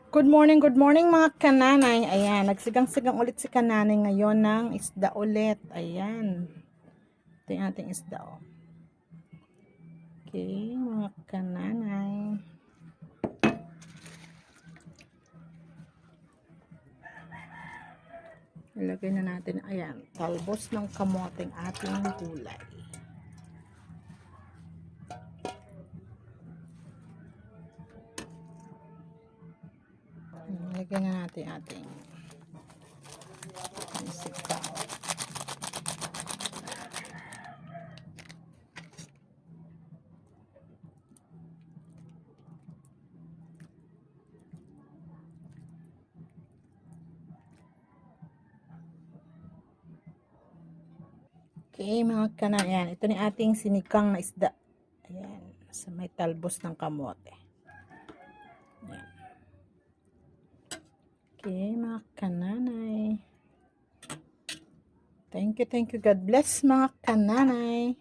Good morning mga kananay. Ayan, nagsigang-sigang ulit si kananay ngayon ng isda ulit. Ayan. Ito yung ating isda, oh. Okay, mga kananay. Ilagay na natin, ayan, talbos ng kamoteng ating gulay. Ilagay na natin ating sitaw. Okay, mga kananay, ayan, ito ni ating sinikang na isda. Ayan, sa may talbos ng kamote. Ayan. Okay, mga kananay. Thank you. God bless mga kananay.